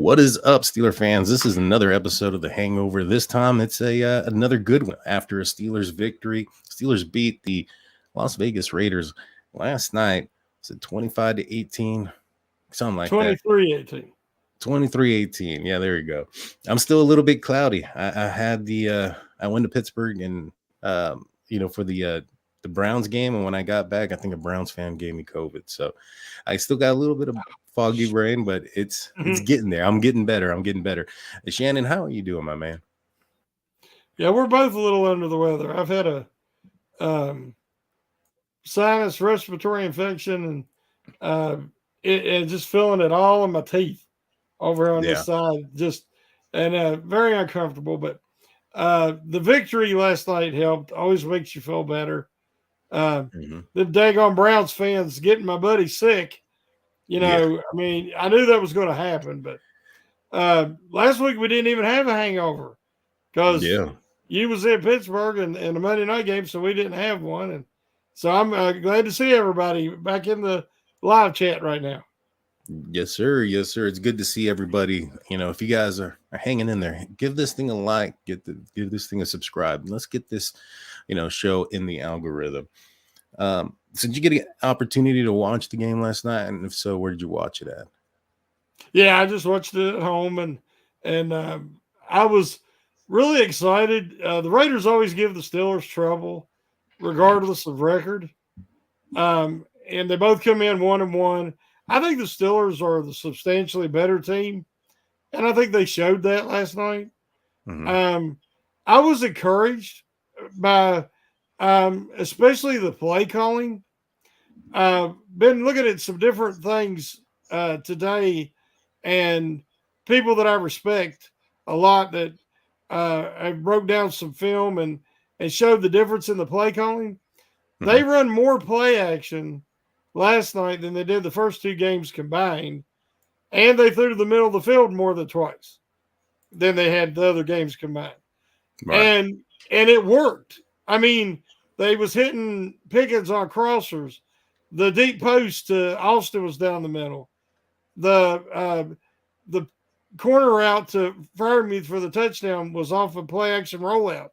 What is up, Steeler fans? This is another episode of the Hangover. This time it's another good one after a Steelers victory. Steelers beat the Las Vegas Raiders last night. Was it 25-18? Something like that. 23-18. 23-18. Yeah, there you go. I'm still a little bit cloudy. I had I went to Pittsburgh and for the Browns game, and when I got back, I think a Browns fan gave me COVID. So I still got a little bit of foggy brain, but it's getting there. I'm getting better. Shannon, how are you doing, my man? Yeah, we're both a little under the weather. I've had a sinus respiratory infection and just feeling it all in my teeth over on this side. Very uncomfortable. But the victory last night helped. Always makes you feel better. The daggone Browns fans getting my buddy sick. I mean, I knew that was going to happen, but last week we didn't even have a hangover because you was in Pittsburgh and the Monday night game, so we didn't have one. And so I'm glad to see everybody back in the live chat right now. Yes, sir. Yes, sir. It's good to see everybody. If you guys are hanging in there, give this thing a like, give this thing a subscribe. Let's get this, show in the algorithm. So did you get an opportunity to watch the game last night? And if so, where did you watch it at? Yeah, I just watched it at home and I was really excited. The Raiders always give the Steelers trouble, regardless of record. And they both come in 1-1. I think the Steelers are the substantially better team, and I think they showed that last night. I was encouraged by especially the play calling. Been looking at some different things today, and people that I respect a lot that I broke down some film and showed the difference in the play calling. They run more play action last night than they did the first two games combined, and they threw to the middle of the field more than twice than they had the other games combined. Right. And it worked. I mean, they was hitting Pickens on crossers. The deep post to Austin was down the middle. The corner route to Freiermuth for the touchdown was off a play action rollout.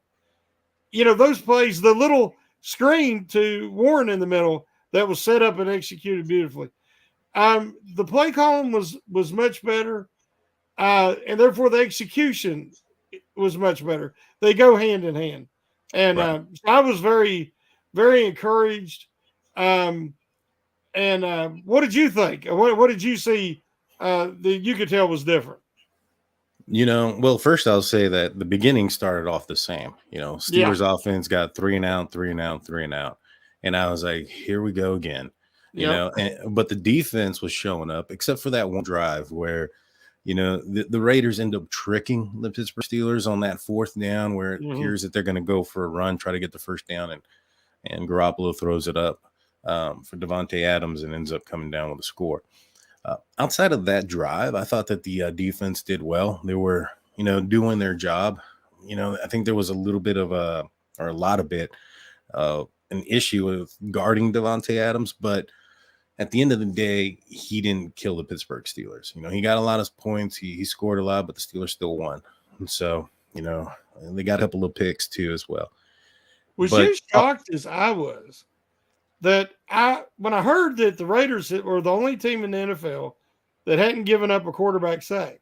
Those plays, the little screen to Warren in the middle that was set up and executed beautifully. The play column was much better, and therefore the execution was much better. They go hand in hand. And so I was very, very encouraged. What did you think? What did you see that you could tell was different? Well, first I'll say that the beginning started off the same. Steelers offense got 3 and out, 3 and out, 3 and out. And I was like, here we go again. But the defense was showing up, except for that one drive where, the Raiders end up tricking the Pittsburgh Steelers on that fourth down where it appears that they're going to go for a run, try to get the first down, and Garoppolo throws it up for Davante Adams and ends up coming down with a score. Outside of that drive, I thought that the defense did well. They were, doing their job. I think there was a lot of an issue with guarding Davante Adams, but at the end of the day, he didn't kill the Pittsburgh Steelers. He got a lot of points. He scored a lot, but the Steelers still won. And so, they got a couple of picks too as well. Was you shocked as I was that when I heard that the Raiders were the only team in the NFL that hadn't given up a quarterback sack?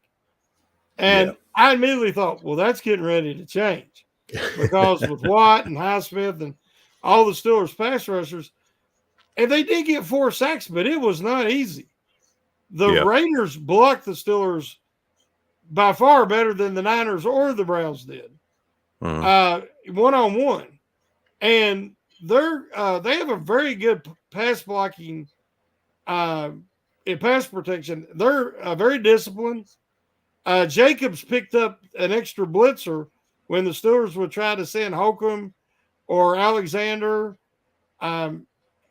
And I immediately thought, well, that's getting ready to change because with Watt and Highsmith and all the Steelers pass rushers, and they did get 4 sacks, but it was not easy. The Raiders blocked the Steelers by far better than the Niners or the Browns did, one-on-one. And they have a very good pass blocking and pass protection. They're very disciplined. Jacobs picked up an extra blitzer when the Steelers would try to send Holcomb or Alexander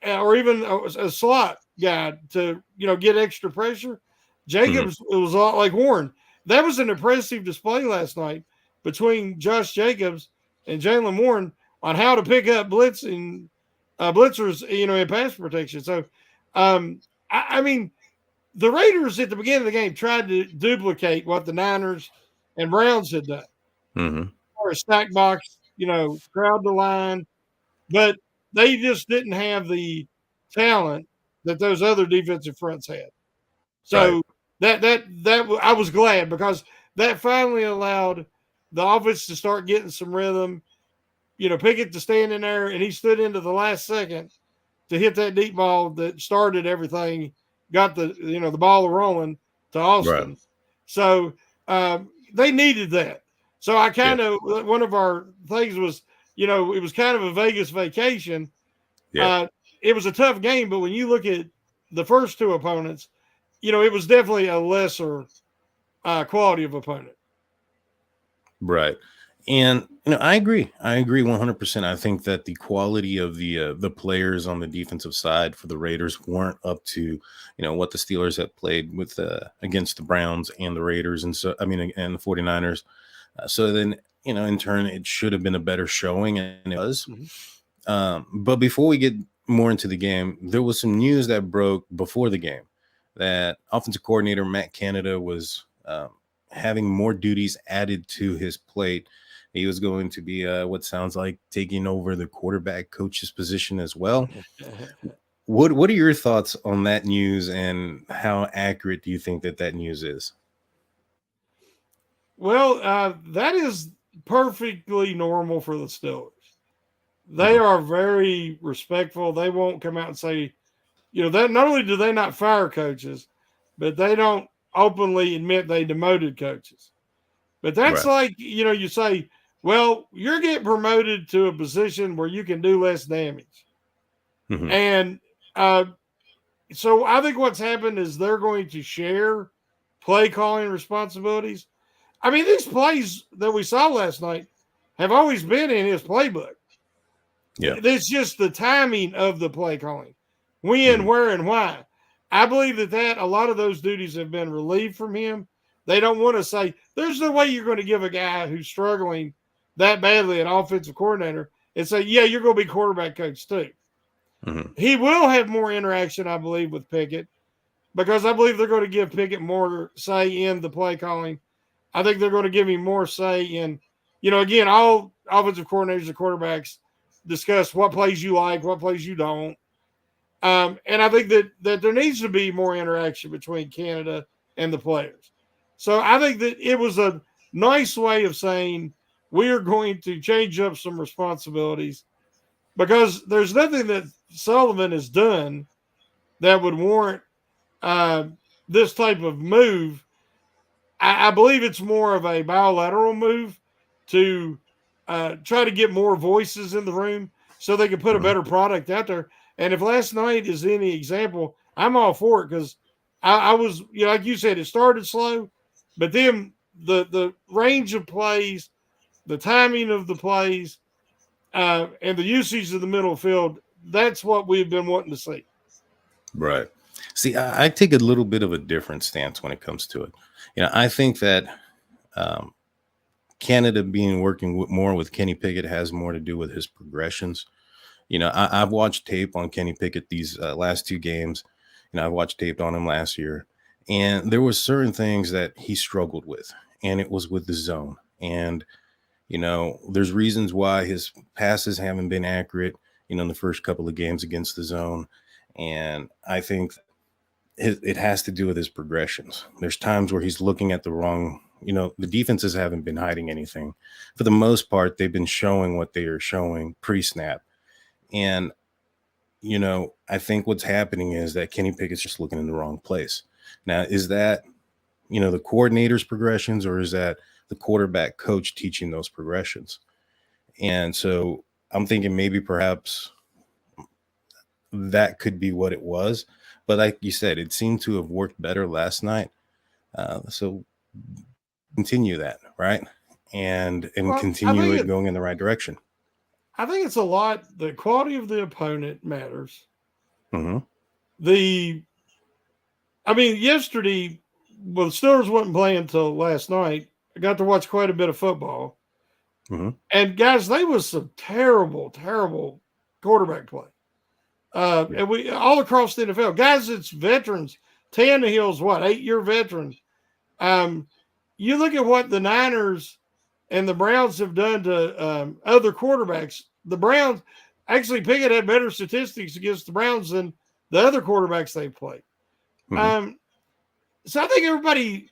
or even a slot guy to, get extra pressure. Jacobs, it was a lot like Warren. That was an impressive display last night between Josh Jacobs and Jaylen Warren on how to pick up blitzers, in pass protection. So, I mean, the Raiders at the beginning of the game tried to duplicate what the Niners and Browns had done, Mm-hmm. or a stack box, crowd the line, but they just didn't have the talent that those other defensive fronts had. Right. So that I was glad, because that finally allowed the offense to start getting some rhythm. Pickett to stand in there, and he stood into the last second to hit that deep ball that started everything, got the ball rolling to Right. Austin. So they needed that. So I Yeah. kind of, one of our things was, it was kind of a Vegas vacation. Yeah. It was a tough game, but when you look at the first two opponents, it was definitely a lesser quality of opponent. Right. And I agree. I agree 100%. I think that the quality of the players on the defensive side for the Raiders weren't up to what the Steelers had played with against the Browns and the Raiders, and and the 49ers. So then in turn it should have been a better showing, and it was. Mm-hmm. But before we get more into the game, there was some news that broke before the game that offensive coordinator Matt Canada was having more duties added to his plate. He was going to be what sounds like taking over the quarterback coach's position as well. What are your thoughts on that news, and how accurate do you think that news is? Well, that is perfectly normal for the Steelers. They Mm-hmm. are very respectful. They won't come out and say, that not only do they not fire coaches, but they don't openly admit they demoted coaches. But that's Right. like, you say, well, you're getting promoted to a position where you can do less damage. Mm-hmm. And so I think what's happened is they're going to share play calling responsibilities. I mean, these plays that we saw last night have always been in his playbook. Yeah. It's just the timing of the play calling, when, Mm-hmm. where, and why. I believe that a lot of those duties have been relieved from him. They don't want to say, there's no way you're going to give a guy who's struggling that badly an offensive coordinator and say, yeah, you're going to be quarterback coach too. Mm-hmm. He will have more interaction, I believe, with Pickett, because I believe they're going to give Pickett more say in the play calling. I think they're going to give him more say in, again, all offensive coordinators and quarterbacks discuss what plays you like, what plays you don't. And I think that there needs to be more interaction between Canada and the players. So I think that it was a nice way of saying we are going to change up some responsibilities, because there's nothing that Sullivan has done that would warrant uh, this type of move. I believe it's more of a bilateral move to try to get more voices in the room so they can put a Mm-hmm. better product out there. And if last night is any example, I'm all for it, because I was, like you said, it started slow, but then the range of plays, the timing of the plays, and the usage of the middle field, that's what we've been wanting to see. Right. See, I take a little bit of a different stance when it comes to it. I think that um, Canada being working more with Kenny Pickett has more to do with his progressions. I've watched tape on Kenny Pickett these last two games. I've watched tape on him last year, and there was certain things that he struggled with, and it was with the zone. And there's reasons why his passes haven't been accurate. In the first couple of games against the zone, and I think it has to do with his progressions. There's times where he's looking at the wrong. The defenses haven't been hiding anything. For the most part, they've been showing what they are showing pre-snap. And, I think what's happening is that Kenny Pickett's just looking in the wrong place. Now, is that, the coordinator's progressions, or is that the quarterback coach teaching those progressions? And so I'm thinking maybe perhaps that could be what it was. But like you said, it seemed to have worked better last night. So continue that, right? And Well, continue it going in the right direction. I think it's a lot. The quality of the opponent matters. Mm-hmm. The I mean, yesterday, well, the Steelers wasn't playing until last night. I got to watch quite a bit of football. Mm-hmm. And guys, they was some terrible, terrible quarterback play. Yeah. And we all across the NFL, guys, it's veterans Tannehill's what, 8-year veteran. You look at what the Niners and the Browns have done to other quarterbacks. The Browns, actually, Pickett had better statistics against the Browns than the other quarterbacks they played. Mm-hmm. So I think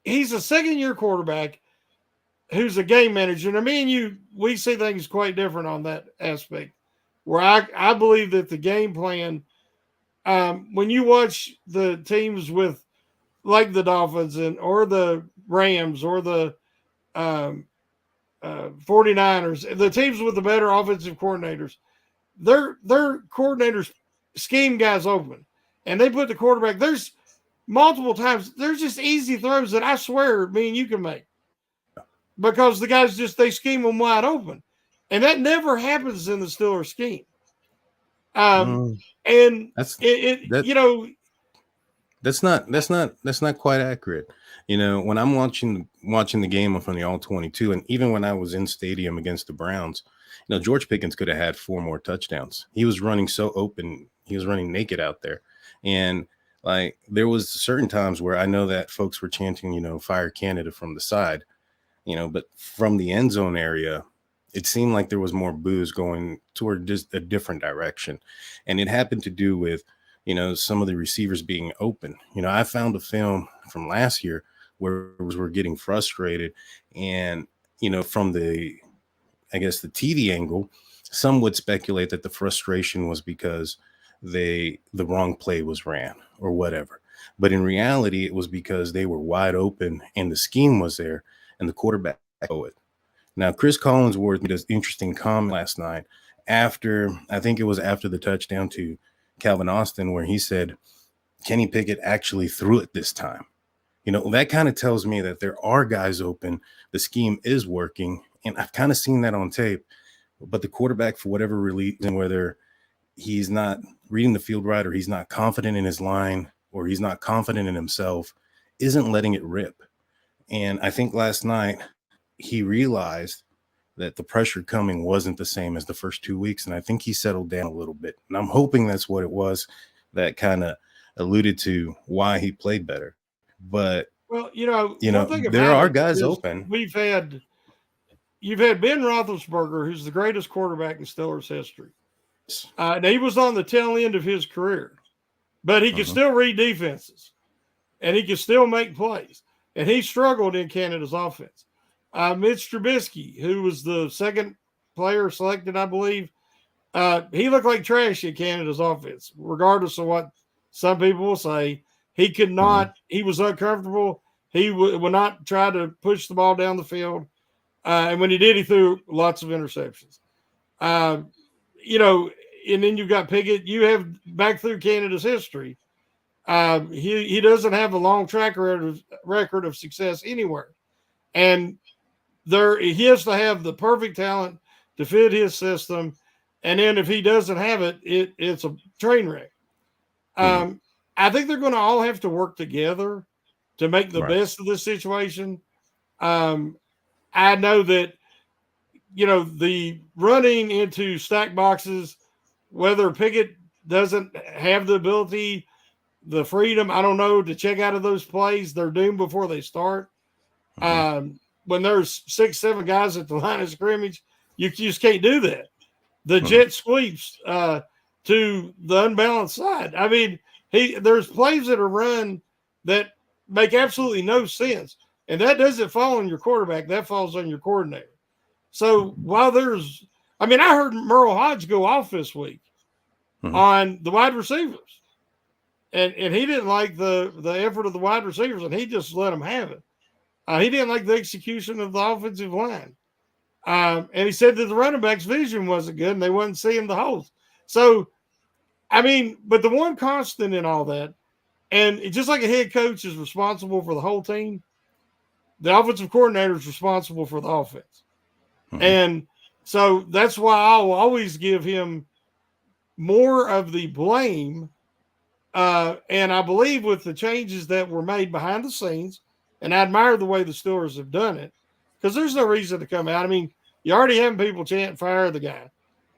he's a second-year quarterback who's a game manager. And me and you, we see things quite different on that aspect, where I believe that the game plan, when you watch the teams with, like the Dolphins or the Rams or the 49ers, the teams with the better offensive coordinators, their coordinators scheme guys open. And they put the quarterback, there's multiple times, there's just easy throws that I swear me and you can make. Because the guys they scheme them wide open. And that never happens in the Steelers scheme. And that's it that's not quite accurate. When I'm watching the game from the All-22, and even when I was in stadium against the Browns, George Pickens could have had 4 more touchdowns. He was running so open, he was running naked out there. And like, there was certain times where I know that folks were chanting, fire Canada from the side, but from the end zone area, it seemed like there was more boos going toward just a different direction. And it happened to do with, some of the receivers being open. I found a film from last year where we're getting frustrated. And, from the TV angle, some would speculate that the frustration was because the wrong play was ran or whatever. But in reality, it was because they were wide open and the scheme was there and the quarterback owe it. Now, Chris Collinsworth made an interesting comment last night I think it was after the touchdown to Calvin Austin, where he said, Kenny Pickett actually threw it this time. That kind of tells me that there are guys open. The scheme is working. And I've kind of seen that on tape. But the quarterback, for whatever reason, whether he's not reading the field right or he's not confident in his line or he's not confident in himself, isn't letting it rip. And I think last night he realized that the pressure coming wasn't the same as the first 2 weeks. And I think he settled down a little bit. And I'm hoping that's what it was that kind of alluded to why he played better. But, one thing there about are it guys is open. you've had Ben Roethlisberger, who's the greatest quarterback in Steelers history. And he was on the tail end of his career, but he could still read defenses and he could still make plays. And he struggled in Canada's offense. Mitch Trubisky, who was the second player selected, I believe, he looked like trash in Canada's offense, regardless of what some people will say. He could not, he was uncomfortable. He would not try to push the ball down the field. And when he did, he threw lots of interceptions. And then you've got Pickett. You have back through Canada's history. He doesn't have a long track record of success anywhere. And he has to have the perfect talent to fit his system. And then if he doesn't have it, it's a train wreck. I think they're going to all have to work together to make the best of this situation. I know that, the running into stack boxes, whether Pickett doesn't have the ability, the freedom, I don't know, to check out of those plays, they're doomed before they start. When there's 6, 7 guys at the line of scrimmage, you just can't do that. The jet sweeps to the unbalanced side. I mean, there's plays that are run that make absolutely no sense. And that doesn't fall on your quarterback. That falls on your coordinator. So while I heard Merle Hodge go off this week on the wide receivers. And he didn't like the effort of the wide receivers, and he just let them have it. He didn't like the execution of the offensive line. And he said that the running back's vision wasn't good and they wasn't seeing the holes. So, but the one constant in all that, and just like a head coach is responsible for the whole team, the offensive coordinator is responsible for the offense. And so that's why I'll always give him more of the blame. And I believe with the changes that were made behind the scenes, and I admire the way the Steelers have done it, because there's no reason to come out. You already have people chant, fire the guy.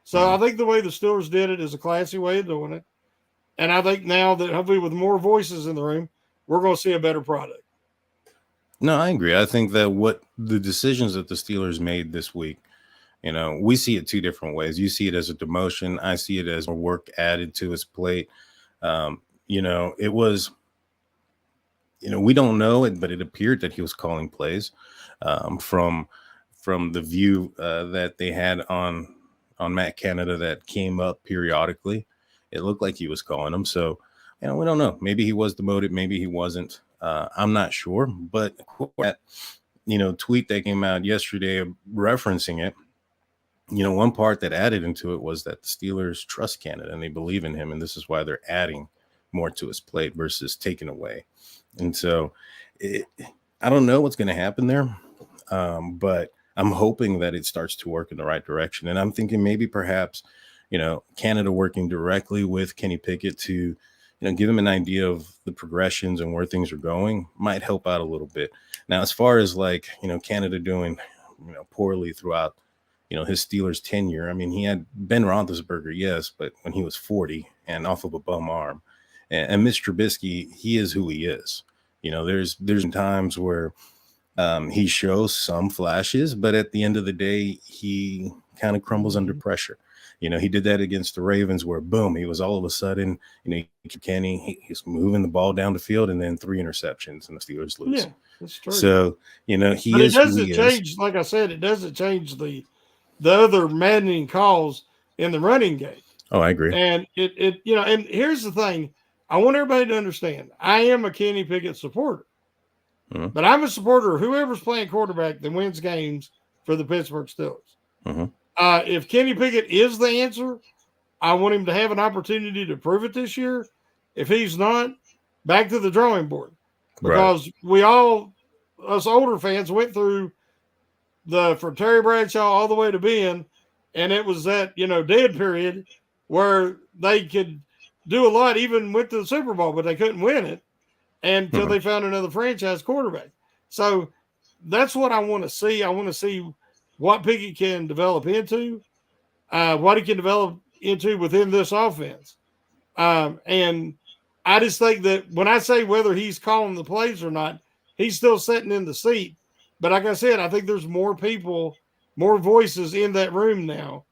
So I think the way the Steelers did it is a classy way of doing it. And I think now that hopefully with more voices in the room, we're going to see a better product. No, I agree. I think that what the decisions that the Steelers made this week, we see it two different ways. You see it as a demotion. I see it as more work added to his plate. It was, we don't know it, but it appeared that he was calling plays from the view that they had on Matt Canada that came up periodically. It looked like he was calling them. So, we don't know. Maybe he was demoted. Maybe he wasn't. I'm not sure. But that, tweet that came out yesterday referencing it, one part that added into it was that the Steelers trust Canada and they believe in him. And this is why they're adding more to his plate versus taking away. And so I don't know what's going to happen there. But I'm hoping that it starts to work in the right direction. And I'm thinking maybe perhaps, Canada working directly with Kenny Pickett to, give him an idea of the progressions and where things are going might help out a little bit. Now, as far as like, Canada doing, poorly throughout, his Steelers tenure. I mean, he had Ben Roethlisberger, yes, but when he was 40 and off of a bum arm, and Mr. Trubisky, he is who he is. There's times where he shows some flashes, but at the end of the day, he kind of crumbles under pressure. He did that against the Ravens where, boom, he was all of a sudden, he's moving the ball down the field and then 3 interceptions and the Steelers lose. Yeah, that's true. So, he but is it doesn't who he change, is. like I said, it doesn't change the other maddening calls in the running game. Oh, I agree. And and here's the thing. I want everybody to understand. I am a Kenny Pickett supporter. Mm-hmm. But I'm a supporter of whoever's playing quarterback that wins games for the Pittsburgh Steelers. Mm-hmm. If Kenny Pickett is the answer, I want him to have an opportunity to prove it this year. If he's not, back to the drawing board. Because we all, us older fans, went through from Terry Bradshaw all the way to Ben, and it was that, dead period where they could do a lot, even went to the Super Bowl, but they couldn't win it until they found another franchise quarterback. So that's what I want to see. I want to see what Pickett can develop into, what he can develop into within this offense. And I just think that when I say whether he's calling the plays or not, he's still sitting in the seat. But like I said, I think there's more people, more voices in that room now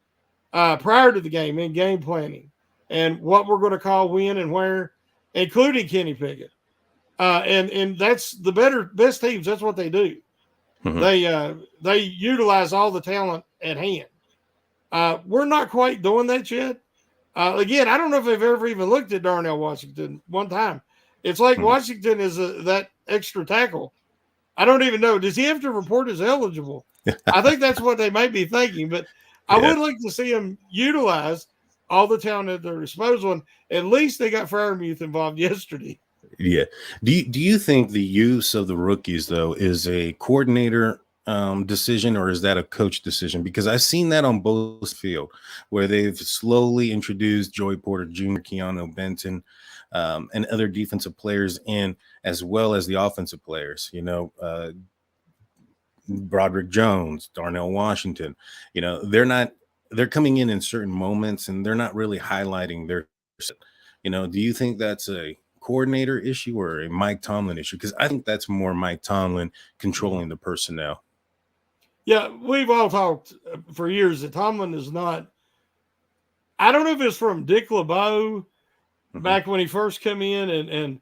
prior to the game in game planning and what we're going to call when and where, including Kenny Pickett. And that's the best teams. That's what they do. Mm-hmm. They utilize all the talent at hand. We're not quite doing that yet. Again, I don't know if they've ever even looked at Darnell Washington one time. It's like Washington is that extra tackle. I don't even know. Does he have to report as eligible? I think that's what they might be thinking. But I would like to see him utilize all the talent at their disposal. And at least they got Freiermuth involved yesterday. Yeah. Do you think the use of the rookies, though, is a coordinator decision or is that a coach decision? Because I've seen that on both field where they've slowly introduced Joey Porter Jr., Keanu Benton, and other defensive players in, as well as the offensive players, Broderick Jones, Darnell Washington, they're coming in certain moments and they're not really highlighting their, do you think that's a coordinator issue or a Mike Tomlin issue? Because I think that's more Mike Tomlin controlling the personnel. Yeah, we've all talked for years that Tomlin is not. I don't know if it's from Dick LeBeau back when he first came in, and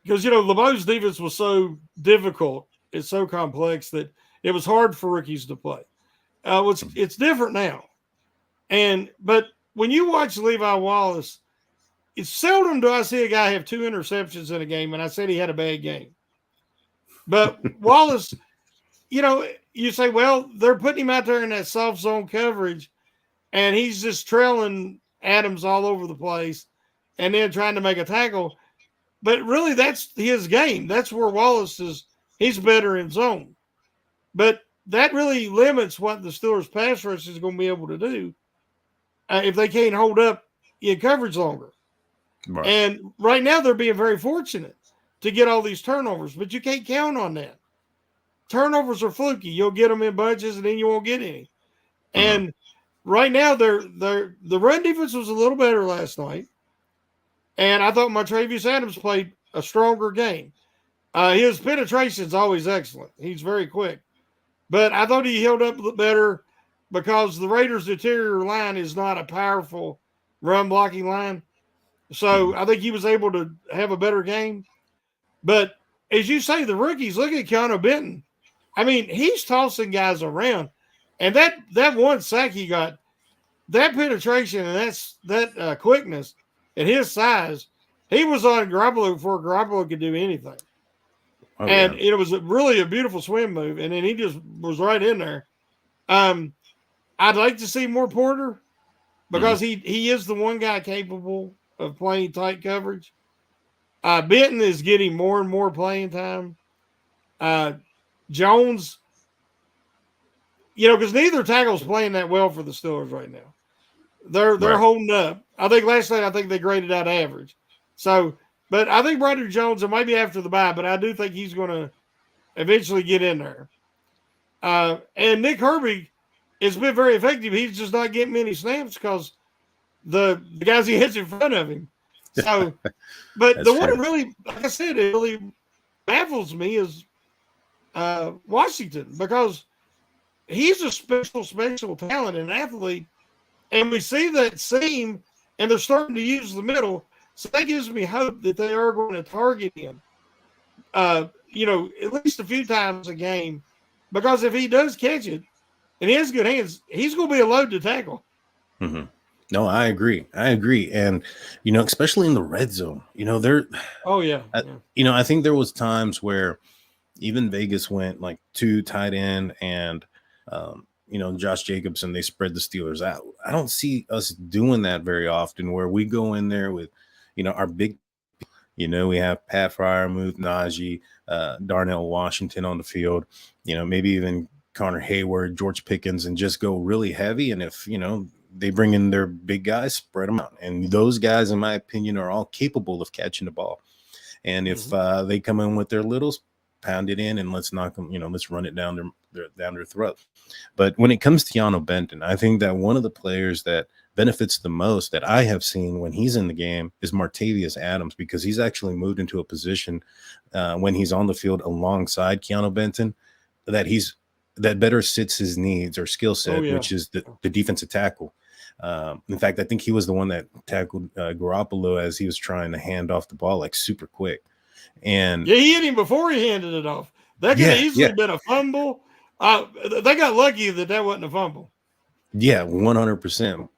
because LeBeau's defense was so difficult, it's so complex that it was hard for rookies to play. It's different now, but when you watch Levi Wallace, it's seldom do I see a guy have 2 interceptions in a game, and I said he had a bad game. But Wallace, you say, well, they're putting him out there in that soft zone coverage, and he's just trailing Adams all over the place and then trying to make a tackle. But really, that's his game. That's where Wallace is. He's better in zone. But that really limits what the Steelers' pass rush is going to be able to do if they can't hold up in coverage longer. Right. And right now, they're being very fortunate to get all these turnovers, but you can't count on that. Turnovers are fluky. You'll get them in bunches, and then you won't get any. And right now, the run defense was a little better last night. And I thought Montravius Adams played a stronger game. His penetration is always excellent. He's very quick. But I thought he held up better because the Raiders' interior line is not a powerful run blocking line. So I think he was able to have a better game. But as you say, the rookies, look at Keanu Benton. I mean, he's tossing guys around. And that one sack he got, that penetration and that quickness at his size, he was on Garoppolo before Garoppolo could do anything. Oh, and it was really a beautiful swim move. And then he just was right in there. I'd like to see more Porter because he is the one guy capable of playing tight coverage. Benton is getting more and more playing time. Jones, because neither tackle's playing that well for the Steelers right now. They're holding up. I think last night they graded out average. So, but I think Broderick Jones, it might be after the bye, but I do think he's going to eventually get in there. And Nick Herbig has been very effective. He's just not getting many snaps because the guys he hits in front of him. So, but the one that really, like I said, it really baffles me is Washington because he's a special talent and athlete. And we see that seam, and they're starting to use the middle. So that gives me hope that they are going to target him, at least a few times a game. Because if he does catch it and he has good hands, he's going to be a load to tackle. Mm-hmm. No, I agree. And, especially in the red zone, Oh, yeah. I think there was times where even Vegas went like 2 tight end and, Josh Jacobs, and they spread the Steelers out. I don't see us doing that very often where we go in there with, our big, we have Pat Freiermuth, Najee, Darnell Washington on the field, maybe even Connor Hayward, George Pickens, and just go really heavy. And if, they bring in their big guys, spread them out. And those guys, in my opinion, are all capable of catching the ball. And if they come in with their littles, pound it in and let's knock them, let's run it down their throat. But when it comes to Keanu Benton, I think that one of the players that benefits the most that I have seen when he's in the game is Montravius Adams, because he's actually moved into a position when he's on the field alongside Keanu Benton that better sits his needs or skill set, which is the defensive tackle. In fact, I think he was the one that tackled Garoppolo as he was trying to hand off the ball like super quick. And he hit him before he handed it off. That could have easily been a fumble. They got lucky that wasn't a fumble. Yeah, 100%.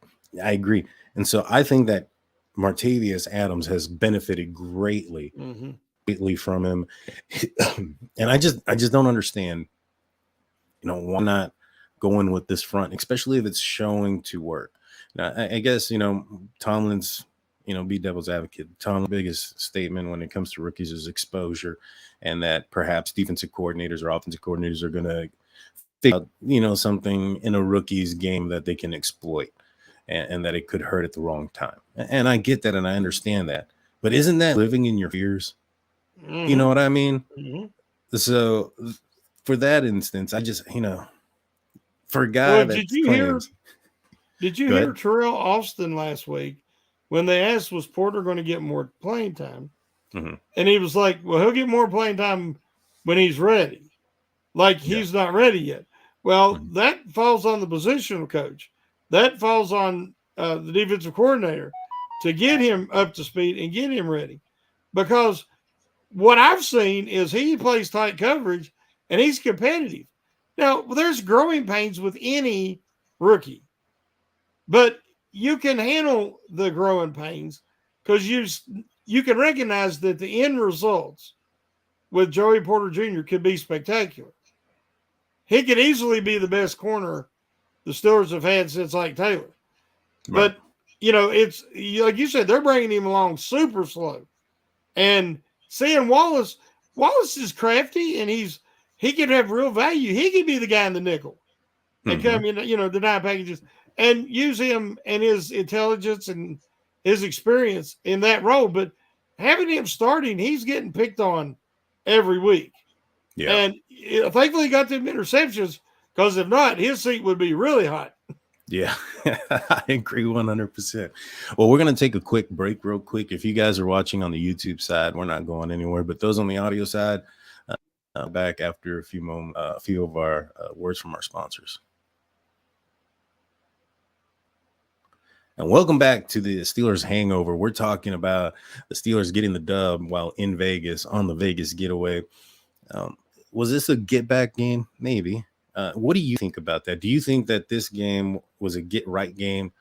I agree. And so I think that Montravius Adams has benefited greatly from him. And I just don't understand, why not going with this front, especially if it's showing to work. Now, I guess, Tomlin's, be devil's advocate. Tomlin's biggest statement when it comes to rookies is exposure, and that perhaps defensive coordinators or offensive coordinators are going to figure out, something in a rookie's game that they can exploit and that it could hurt at the wrong time. And I get that and I understand that. But isn't that living in your fears? You know what I mean? So for that instance, I just, for a guy that did you hear Terrell Austin last week when they asked, was Porter going to get more playing time? And he was like, well, he'll get more playing time when he's ready. Like he's not ready yet. Well, that falls on the positional coach. That falls on the defensive coordinator to get him up to speed and get him ready. Because what I've seen is he plays tight coverage and he's competitive. Now, there's growing pains with any rookie. But you can handle the growing pains because you can recognize that the end results with Joey Porter Jr. could be spectacular. He could easily be the best corner the Steelers have had since Ike Taylor. Right. But, it's like you said, they're bringing him along super slow. And seeing Wallace is crafty and he could have real value. He could be the guy in the nickel and come in, deny packages and use him and his intelligence and his experience in that role. But having him starting, he's getting picked on every week. Yeah. And thankfully he got them interceptions because if not, his seat would be really hot. Yeah, I agree 100%. Well, we're going to take a quick break, real quick. If you guys are watching on the YouTube side, we're not going anywhere. But those on the audio side, back after a few moments, a few of our words from our sponsors. And welcome back to the Steelers Hangover. We're talking about the Steelers getting the dub while in Vegas on the Vegas Getaway. Um, was this a get back game? Maybe. What do you think about that? Do you think that this game was a get right game,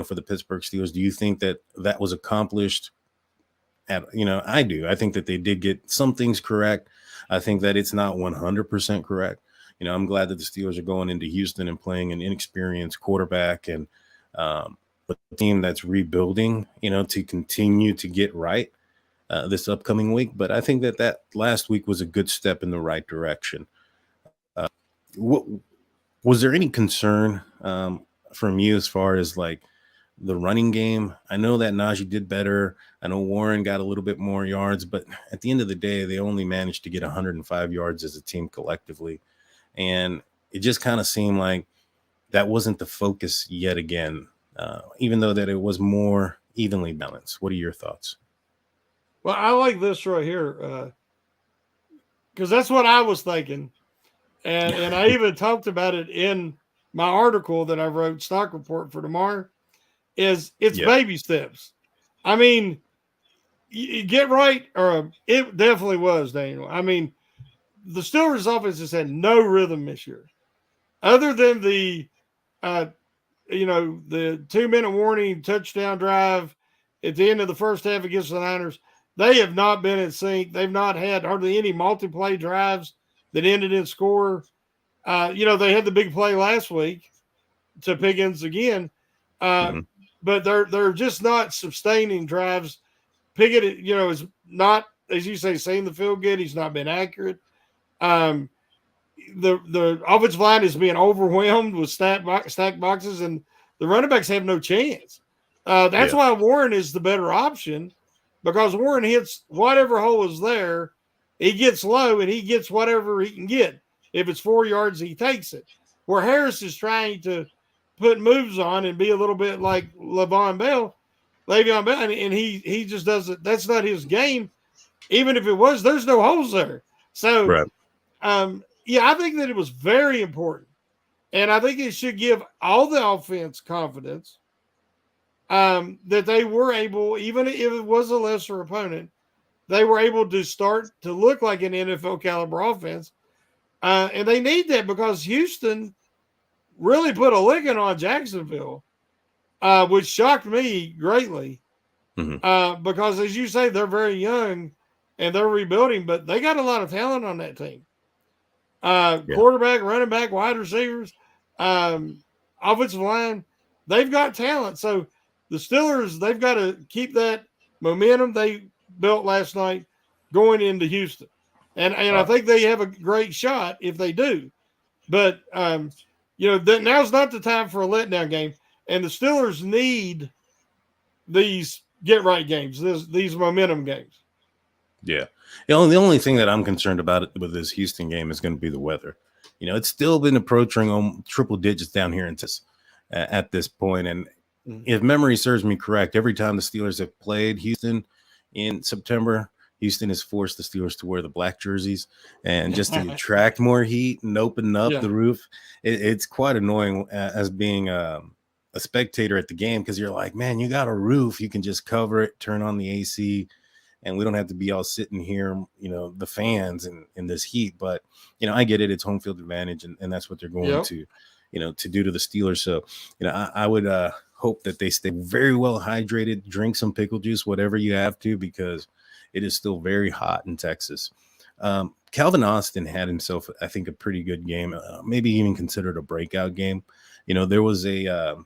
for the Pittsburgh Steelers? Do you think that that was accomplished? I do. I think that they did get some things correct. I think that it's not 100% correct. I'm glad that the Steelers are going into Houston and playing an inexperienced quarterback and a team that's rebuilding, to continue to get right this upcoming week. But I think that last week was a good step in the right direction. What was there any concern from you as far as like the running game? I know that Najee did better. I know Warren got a little bit more yards, but at the end of the day, they only managed to get 105 yards as a team collectively. And it just kind of seemed like that wasn't the focus yet again, even though that it was more evenly balanced. What are your thoughts? Well, I like this right here because that's what I was thinking, and I even talked about it in my article that I wrote, stock report for tomorrow. Is it's Yeah. baby steps. I mean, you get right, or it definitely was, Daniel. I mean, the Steelers' offense has had no rhythm this year, other than uh, the 2-minute warning touchdown drive at the end of the first half against the Niners. They have not been in sync. They've not had hardly any multi-play drives that ended in score. They had the big play last week to Pickens again, uh, Mm-hmm. but they're just not sustaining drives. Pickett, is not, as you say, seeing the field good. He's not been accurate. Um, the offensive line is being overwhelmed with stacked boxes, and the running backs have no chance. That's Yeah. why Warren is the better option, because Warren hits whatever hole is there. He gets low and he gets whatever he can get. If it's 4 yards, he takes it. Where Harris is trying to put moves on and be a little bit like Le'Veon Bell, and he just doesn't. That's not his game. Even if it was, there's no holes there. So Right. yeah, I think that it was very important. And I think it should give all the offense confidence that they were able, even if it was a lesser opponent, they were able to start to look like an NFL caliber offense. And they need that because Houston really put a licking on Jacksonville, which shocked me greatly. Mm-hmm. Because, as you say, they're very young and they're rebuilding, but they got a lot of talent on that team. Yeah. Quarterback, running back, wide receivers, offensive line, they've got talent. So the Steelers, they've got to keep that momentum they built last night going into Houston. And I Uh, think they have a great shot if they do. But, now's not the time for a letdown game. And the Steelers need these get right games, these momentum games. Yeah. The only thing that I'm concerned about with this Houston game is going to be the weather. It's still been approaching triple digits down here in Texas at this point. And if memory serves me correct, every time the Steelers have played Houston in September, Houston has forced the Steelers to wear the black jerseys and just to attract more heat and open up the roof. It's quite annoying as being a spectator at the game, because you're like, man, you got a roof. You can just cover it, turn on the AC, and we don't have to be all sitting here, the fans in this heat. But, I get it. It's home field advantage, and that's what they're going to, to do to the Steelers. So, I would hope that they stay very well hydrated, drink some pickle juice, whatever you have to, because it is still very hot in Texas. Calvin Austin had himself, I think, a pretty good game, maybe even considered a breakout game. There was a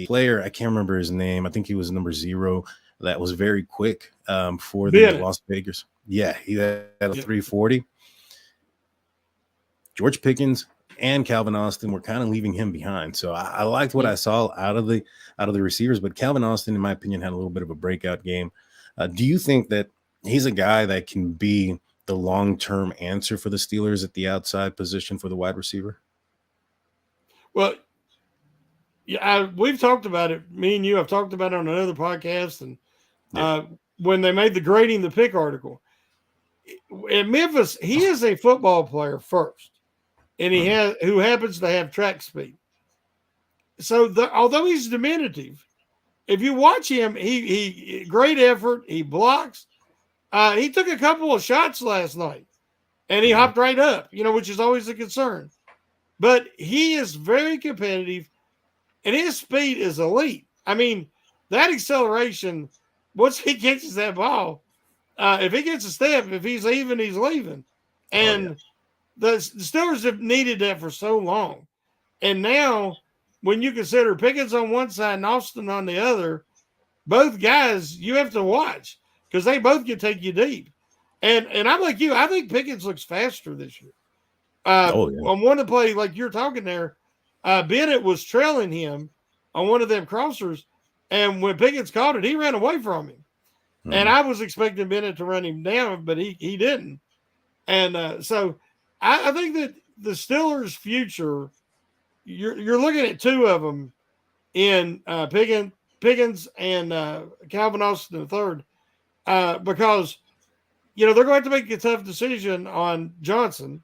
player, I can't remember his name. I think he was number 0. That was very quick for the Las Vegas. Yeah, he had a 340. George Pickens and Calvin Austin were kind of leaving him behind. So I liked what I saw out of the receivers, but Calvin Austin, in my opinion, had a little bit of a breakout game. Do you think that he's a guy that can be the long-term answer for the Steelers at the outside position for the wide receiver? Well, Yeah, we've talked about it. Me and you have talked about it on another podcast, and Yeah. uh, when they made the grading the pick article in Memphis, he is a football player first, and he Mhm. has who happens to have track speed. So although he's diminutive, if you watch him, he great effort. He blocks. He took a couple of shots last night, and he Mhm. hopped right up. Which is always a concern. But he is very competitive, and his speed is elite. I mean, that acceleration, once he catches that ball, if he gets a step, if he's leaving, he's leaving. Oh yeah. And the Steelers have needed that for so long. And now, when you consider Pickens on one side and Austin on the other, both guys you have to watch because they both can take you deep. And I'm like you, I think Pickens looks faster this year. Oh yeah. On one of the play, like you're talking there, Bennett was trailing him on one of them crossers, and when Pickens caught it, he ran away from him. And Mhm. I was expecting Bennett to run him down, but he didn't. And so I think that the Steelers' future, you're looking at two of them in Pickens and Calvin Austin the third, because they're going to have to make a tough decision on Johnson,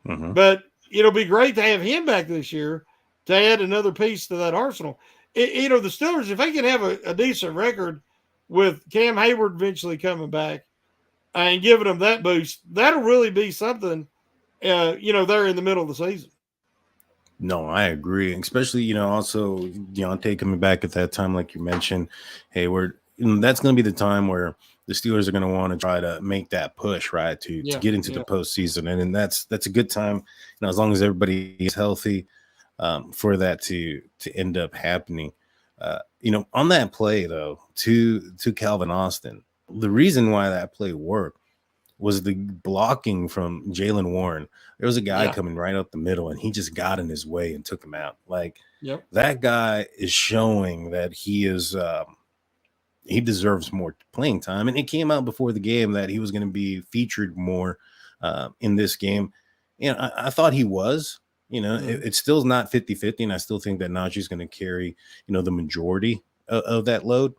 Mhm. but it'll be great to have him back this year to add another piece to that arsenal. The Steelers, if they can have a decent record with Cam Hayward eventually coming back and giving them that boost, that'll really be something. They're in the middle of the season. No, I agree. Especially, also Deontay coming back at that time, like you mentioned. Hey, that's going to be the time where the Steelers are going to want to try to make that push, right, to Yeah, get into the yeah. postseason, and that's a good time. As long as everybody is healthy, for that to end up happening. On that play though, to Calvin Austin, the reason why that play worked was the blocking from Jalen Warren. There was a guy Yeah. coming right up the middle, and he just got in his way and took him out. Like Yep. that guy is showing that he deserves more playing time, and it came out before the game that he was going to be featured more in this game. I thought he was. Mm-hmm. It's still not 50-50, and I still think that Najee's going to carry the majority of that load.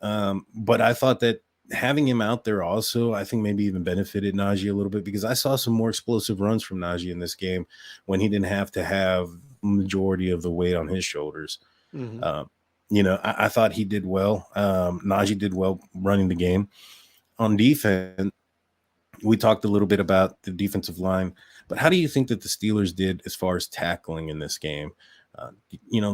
But I thought that having him out there also, I think maybe even benefited Najee a little bit because I saw some more explosive runs from Najee in this game when he didn't have to have majority of the weight on his shoulders. Mm-hmm. Um, I thought he did well. Najee did well running the game. On defense, we talked a little bit about the defensive line, but how do you think that the Steelers did as far as tackling in this game?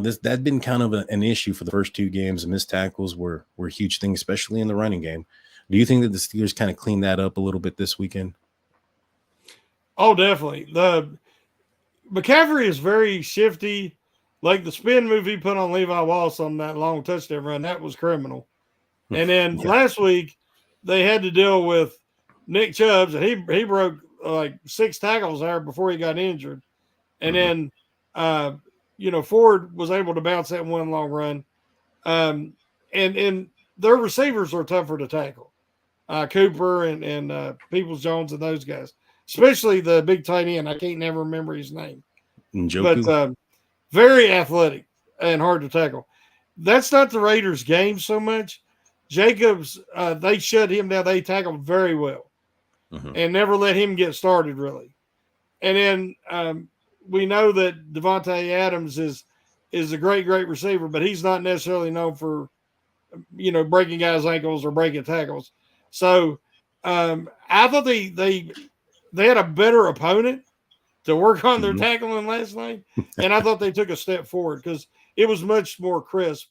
This that's been kind of an issue for the first two games. Missed tackles were a huge thing, especially in the running game. Do you think that the Steelers kind of cleaned that up a little bit this weekend? Oh, definitely. The McCaffrey is very shifty. Like the spin move he put on Levi Wallace on that long touchdown run, that was criminal. And then Yeah. last week they had to deal with Nick Chubbs, and he broke like 6 tackles there before he got injured. And Hmm. then Ford was able to bounce that one long run. Um, and their receivers are tougher to tackle. Cooper and Peoples Jones and those guys, especially the big tight end. I can't never remember his name, but Njoku. very athletic and hard to tackle. That's not the Raiders' game so much. Jacobs, they shut him down. They tackled very well Hmm. and never let him get started really. And then we know that Devontae Adams is a great receiver, but he's not necessarily known for breaking guys' ankles or breaking tackles. So I thought they had a better opponent to work on their Hmm. tackling last night, and I thought they took a step forward because it was much more crisp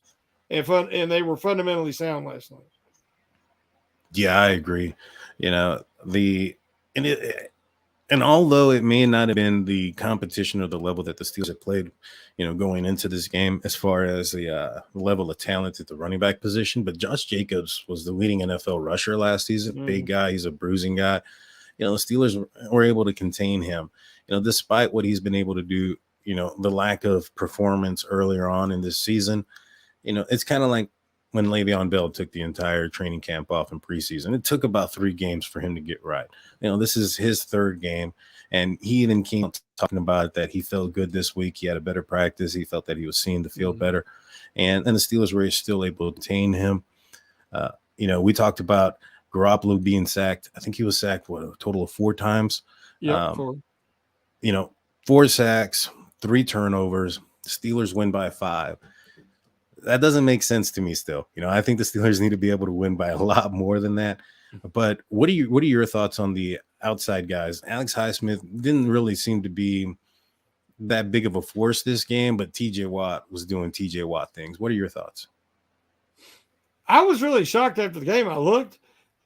and fun, and they were fundamentally sound last night. Yeah, I agree. The and it and although it may not have been the competition or the level that the Steelers had played, going into this game, as far as the level of talent at the running back position, but Josh Jacobs was the leading NFL rusher last season. Big Mm. guy, he's a bruising guy. The Steelers were able to contain him. Despite what he's been able to do. The lack of performance earlier on in this season. It's kind of like when Le'Veon Bell took the entire training camp off in preseason. It took about 3 games for him to get right. This is his third game, and he even came out talking about that he felt good this week. He had a better practice. He felt that he was seeing the field better, and the Steelers were still able to contain him. We talked about Garoppolo being sacked. I think he was sacked a total of 4 times. Yeah, 4 sacks, 3 turnovers. Steelers win by 5. That doesn't make sense to me still. I think the Steelers need to be able to win by a lot more than that. But what are your thoughts on the outside guys? Alex Highsmith didn't really seem to be that big of a force this game, but TJ Watt was doing TJ Watt things. What are your thoughts? I was really shocked after the game. I looked.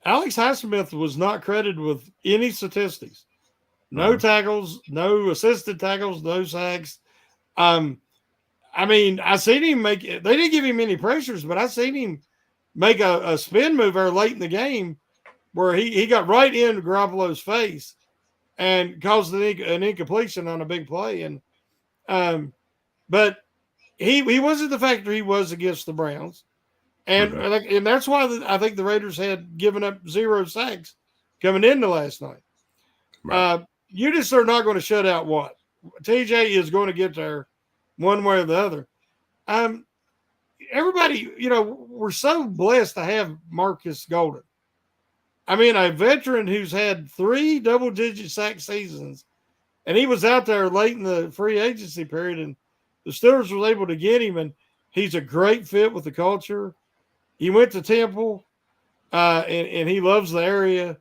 Alex Highsmith was not credited with any statistics. No tackles, no assisted tackles, no sacks. I seen him make it. They didn't give him any pressures, but I seen him make a spin move there late in the game where he got right into Garoppolo's face and caused an incompletion on a big play. And but he wasn't the factor he was against the Browns. And that's why I think the Raiders had given up 0 sacks coming into last night. Right. You just are not going to shut out Watt. TJ is going to get there one way or the other. Everybody, we're so blessed to have Marcus Golden. A veteran who's had 3 double-digit sack seasons, and he was out there late in the free agency period, and the Steelers were able to get him, and he's a great fit with the culture. He went to Temple, and he loves the area,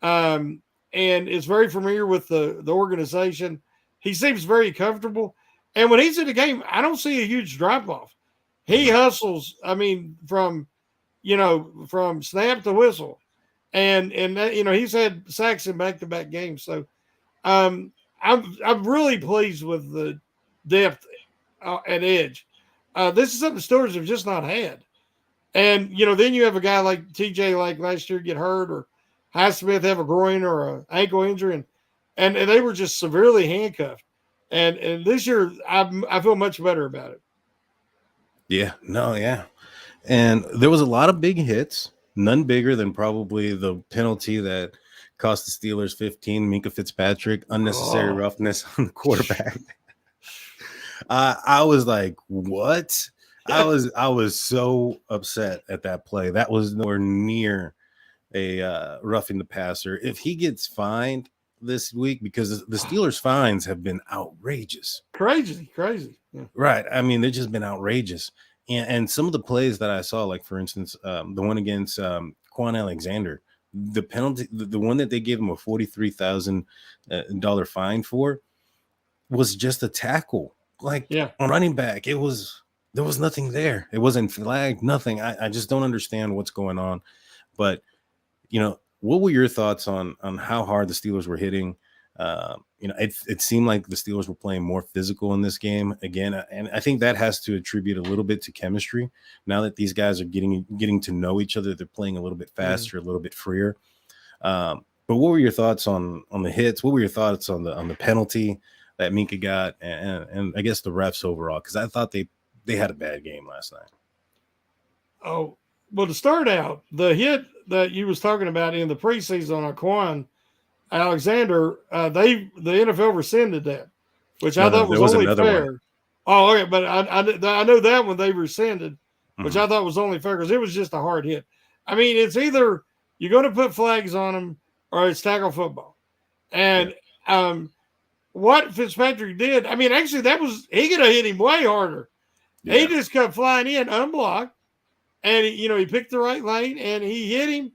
and is very familiar with the organization. He seems very comfortable. And when he's in the game, I don't see a huge drop-off. He hustles, from snap to whistle. And that, he's had sacks in back-to-back games. So I'm really pleased with the depth at edge. This is something the Steelers have just not had. And, then you have a guy like TJ like last year get hurt, or Highsmith have a groin or an ankle injury, and they were just severely handcuffed. And this year, I feel much better about it. Yeah. And there was a lot of big hits, none bigger than probably the penalty that cost the Steelers 15, Minkah Fitzpatrick, unnecessary roughness on the quarterback. I was like, what? I was so upset at that play. That was nowhere near a roughing the passer. If he gets fined this week, because the Steelers' fines have been outrageous. Crazy. Yeah. Right. They've just been outrageous. And some of the plays that I saw, like, for instance, the one against Quan Alexander, the penalty, the one that they gave him a $43,000 fine for was just a tackle. Like, on running back, there was nothing there. It wasn't flagged, nothing. I just don't understand what's going on. But, what were your thoughts on how hard the Steelers were hitting? It seemed like the Steelers were playing more physical in this game again, and I think that has to attribute a little bit to chemistry. Now that these guys are getting to know each other, they're playing a little bit faster, a little bit freer. But what were your thoughts on the hits? What were your thoughts on the penalty that Minkah got, and I guess the refs overall? Because I thought they had a bad game last night. Oh, well, to start out, the hit that you was talking about in the preseason on Quan Alexander, the NFL rescinded that, which I thought was only fair. One. Oh, okay, but I know that one they rescinded, which I thought was only fair because it was just a hard hit. It's either you're going to put flags on them or it's tackle football. And what Fitzpatrick did, actually he could have hit him way harder. Yeah. He just kept flying in unblocked, and he picked the right lane, and he hit him,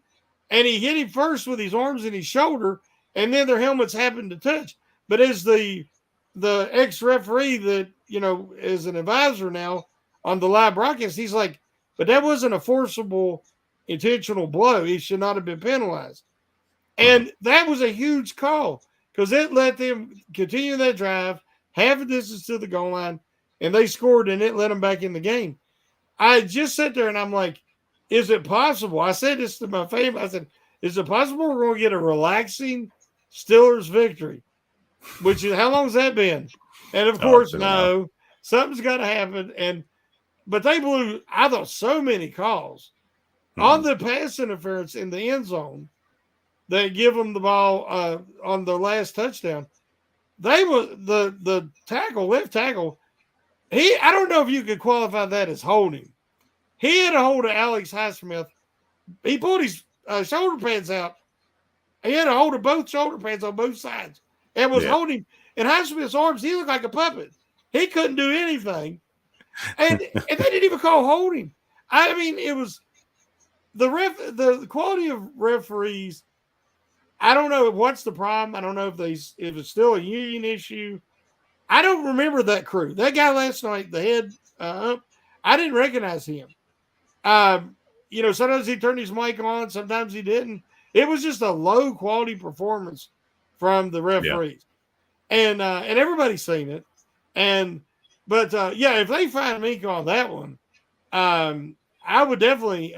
and he hit him first with his arms and his shoulder, and then their helmets happened to touch. But as the ex-referee that, is an advisor now on the live broadcast, he's like, but that wasn't a forcible, intentional blow. He should not have been penalized. And that was a huge call because it let them continue that drive, half a distance to the goal line, and they scored, and it let them back in the game. I just sat there, and I'm like, is it possible? I said this to my family. I said, is it possible we're going to get a relaxing Steelers victory? Which is, how long has that been? And, of course, no. Something's got to happen. And but they blew, I thought, so many calls on Mhm. the pass interference in the end zone that give them the ball on the last touchdown. They were the tackle, left tackle. I don't know if you could qualify that as holding. He had a hold of Alex Highsmith. He pulled his shoulder pads out. He had a hold of both shoulder pads on both sides and was Yeah. holding. In Highsmith's arms, he looked like a puppet. He couldn't do anything, and they didn't even call holding. I mean, it was the quality of referees. I don't know what's the problem. I don't know if it's still a union issue. I don't remember that crew. That guy last night, the head up, I didn't recognize him. Um, sometimes he turned his mic on, sometimes he didn't. It was just a low quality performance from the Yeah. referees, and everybody's seen it. But yeah, if they find Mink on that one, I would definitely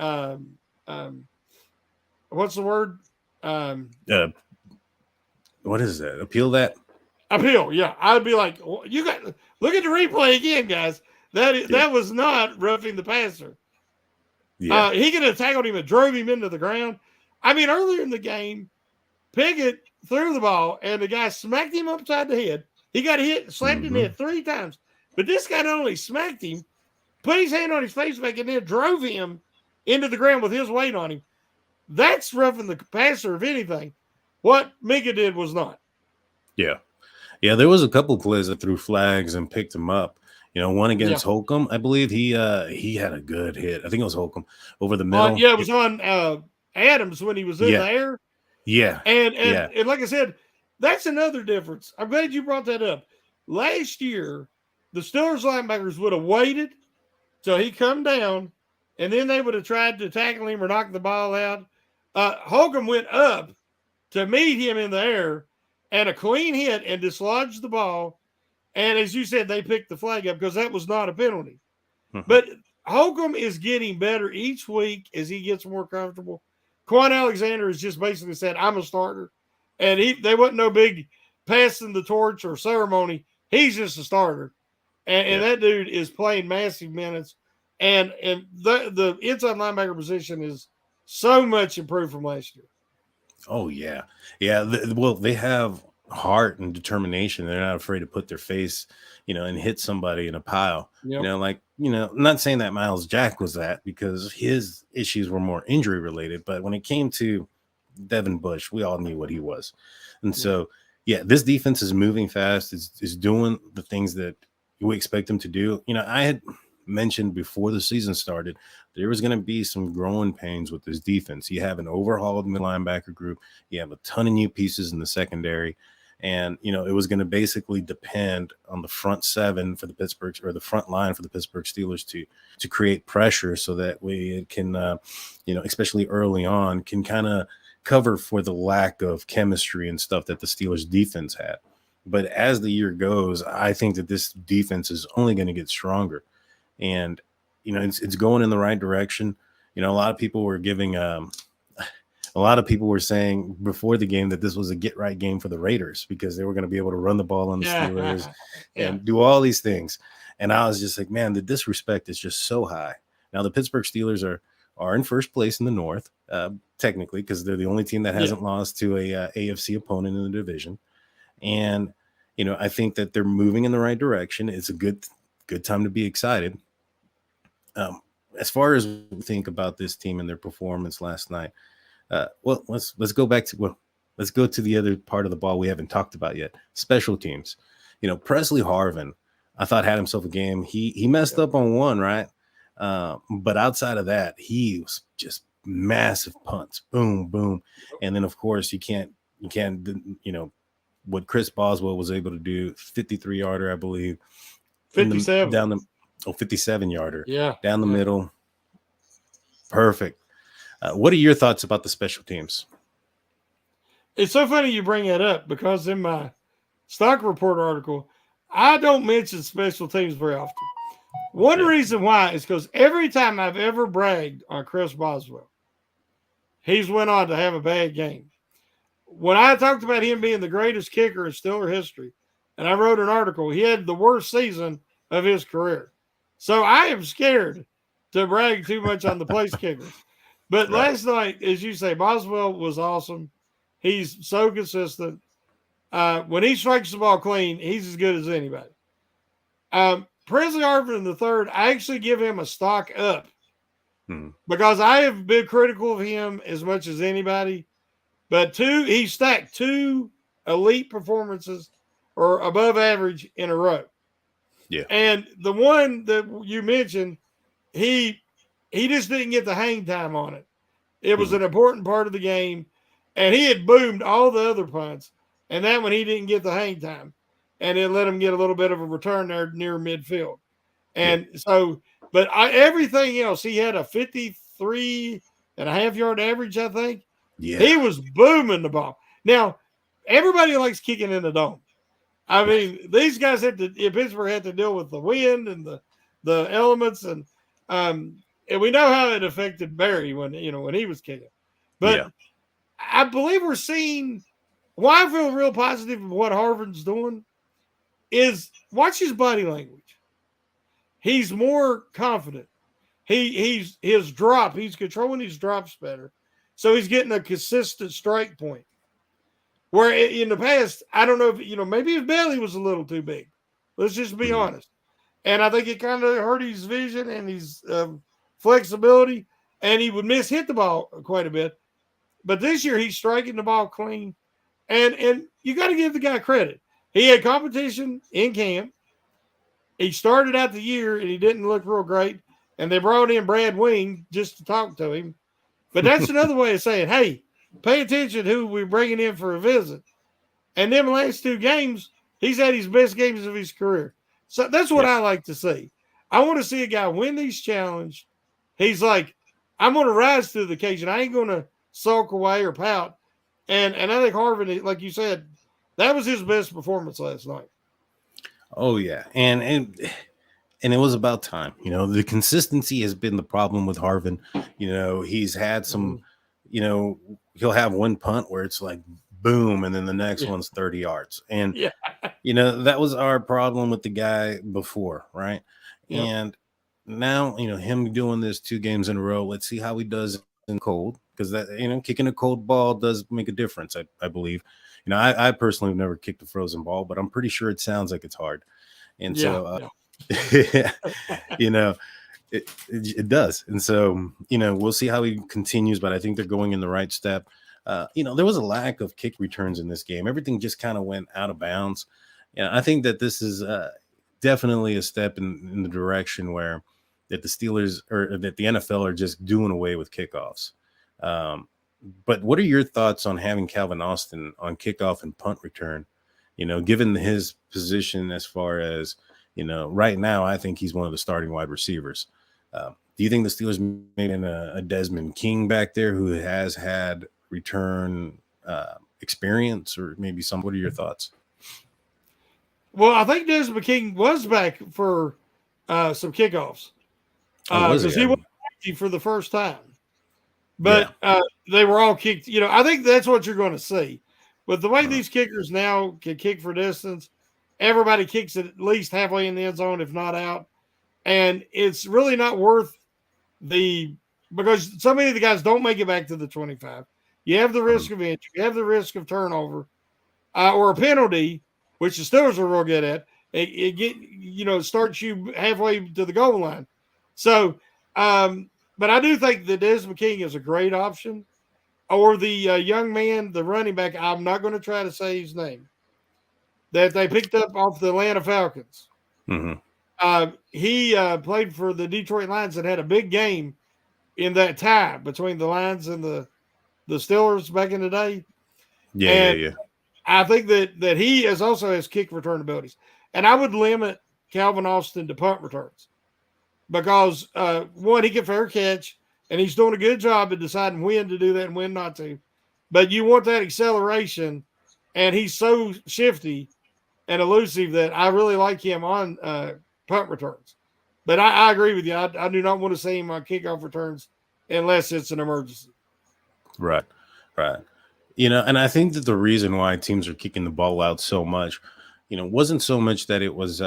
what's the word? Um, Uh, what is that? Appeal that? Appeal. Yeah, I'd be like, you got look at the replay again, guys. Yeah. That was not roughing the passer. Yeah. He could have tackled him and drove him into the ground. I mean, earlier in the game, Pickett threw the ball and the guy smacked him upside the head. He got hit, slapped in the Hmm. head 3 times. But this guy not only smacked him, put his hand on his face back, and then drove him into the ground with his weight on him. That's roughing the passer, if anything. What Mika did was not. Yeah. Yeah. There was a couple plays that threw flags and picked him up. One Yeah. against Holcomb, I believe he had a good hit. I think it was Holcomb over the middle. It was on Adams when he was in the air. Yeah. And like I said, that's another difference. I'm glad you brought that up. Last year, the Steelers linebackers would have waited till he come down, and then they would have tried to tackle him or knock the ball out. Holcomb went up to meet him in the air and a clean hit and dislodged the ball. And as you said, they picked the flag up because that was not a penalty. But Holcomb is getting better each week as he gets more comfortable. Quan Alexander has just basically said, I'm a starter. And they wasn't no big passing the torch or ceremony. He's just a starter. And that dude is playing massive minutes. And the inside linebacker position is so much improved from last year. Oh yeah, yeah. Well, they have heart and determination. They're not afraid to put their face, and hit somebody in a pile. Yep. I'm not saying that Miles Jack was that because his issues were more injury related. But when it came to Devin Bush, we all knew what he was, and so yeah, this defense is moving fast. Is doing the things that we expect them to do. I had mentioned before the season started, there was going to be some growing pains with this defense. You have an overhauled middle linebacker group. You have a ton of new pieces in the secondary. And, it was going to basically depend on the front seven for the Pittsburgh or the front line for the Pittsburgh Steelers to create pressure so that we can, especially early on, can kind of cover for the lack of chemistry and stuff that the Steelers defense had. But as the year goes, I think that this defense is only going to get stronger. And it's going in the right direction. A lot of people were saying before the game that this was a get right game for the Raiders because they were going to be able to run the ball on the Steelers and do all these things. And I was just like, man, the disrespect is just so high. Now the Pittsburgh Steelers are in first place in the North, technically, because they're the only team that hasn't lost to a AFC opponent in the division. And I think that they're moving in the right direction. It's a good time to be excited. As far as we think about this team and their performance last night, let's go back to let's go to the other part of the ball we haven't talked about yet. Special teams. Presley Harvin, I thought had himself a game. He messed up on one, right? But outside of that, he was just massive punts, boom, boom, and then of course you can't what Chris Boswell was able to do, 53-yarder, I believe, 57. 57-yarder, Yeah, down the middle, perfect. What are your thoughts about the special teams? It's so funny you bring that up because in my stock report article, I don't mention special teams very often. One reason why is because every time I've ever bragged on Chris Boswell, he's went on to have a bad game. When I talked about him being the greatest kicker in Steeler history, and I wrote an article, he had the worst season of his career. So I am scared to brag too much on the place kickers. But Right. last night, as you say, Boswell was awesome. He's so consistent. When he strikes the ball clean, he's as good as anybody. Presley Harvin the third, I actually give him a stock up because I have been critical of him as much as anybody. But he stacked two elite performances or above average in a row. Yeah. And the one that you mentioned, he just didn't get the hang time on it. It was an important part of the game, and he had boomed all the other punts, and that one he didn't get the hang time, and it let him get a little bit of a return there near midfield. And so, but everything else, he had a 53.5 yard average, I think. Yeah. He was booming the ball. Now, everybody likes kicking in the dome. I mean, these guys in Pittsburgh had to deal with the wind and the elements, and we know how it affected Barry when he was kicking. But I believe we're seeing why I feel real positive of what Harvin's doing is watch his body language. He's more confident. He's controlling his drops better. So he's getting a consistent strike point. Where in the past, I don't know if, maybe his belly was a little too big. Let's just be honest. And I think it kind of hurt his vision and his flexibility, and he would hit the ball quite a bit. But this year, he's striking the ball clean. And you got to give the guy credit. He had competition in camp. He started out the year, and he didn't look real great. And they brought in Brad Wing just to talk to him. But that's another way of saying, hey, pay attention to who we're bringing in for a visit. And them last two games, he's had his best games of his career. So that's what I like to see. I want to see a guy win these challenges. He's like, I'm going to rise to the occasion. I ain't going to sulk away or pout. And I think Harvin, like you said, that was his best performance last night. Oh yeah, and it was about time. The consistency has been the problem with Harvin. He's had some. He'll have one punt where it's like boom, and then the next one's 30 yards, and that was our problem with the guy before, right? And now him doing this 2 games in a row. Let's see how he does in cold, because that kicking a cold ball does make a difference. I believe. I personally have never kicked a frozen ball, but I'm pretty sure it sounds like it's hard. And so, it does. And so, we'll see how he continues, but I think they're going in the right step. There was a lack of kick returns in this game. Everything just kind of went out of bounds. And I think that this is definitely a step in the direction where that the Steelers or that the NFL are just doing away with kickoffs. But what are your thoughts on having Calvin Austin on kickoff and punt return? Given his position as far as, right now, I think he's one of the starting wide receivers. Do you think the Steelers maybe in a Desmond King back there who has had return experience, or maybe what are your thoughts? Well, I think Desmond King was back for some kickoffs because he was for the first time. But they were all kicked. I think that's what you're going to see. But the way these kickers now can kick for distance, everybody kicks it at least halfway in the end zone, if not out. And it's really not worth because so many of the guys don't make it back to the 25. You have the risk of injury. You have the risk of turnover or a penalty, which the Steelers are real good at. It starts you halfway to the goal line. So, but I do think that Desmond King is a great option. Or the young man, the running back, I'm not going to try to say his name, that they picked up off the Atlanta Falcons. He played for the Detroit Lions and had a big game in that tie between the Lions and the Steelers back in the day. Yeah. I think that he also has kick return abilities. And I would limit Calvin Austin to punt returns because, one, he can fair catch, and he's doing a good job of deciding when to do that and when not to. But you want that acceleration, and he's so shifty and elusive that I really like him on punt returns. But I agree with you. I do not want to see him on kickoff returns unless it's an emergency. Right. And I think that the reason why teams are kicking the ball out so much, wasn't so much that it was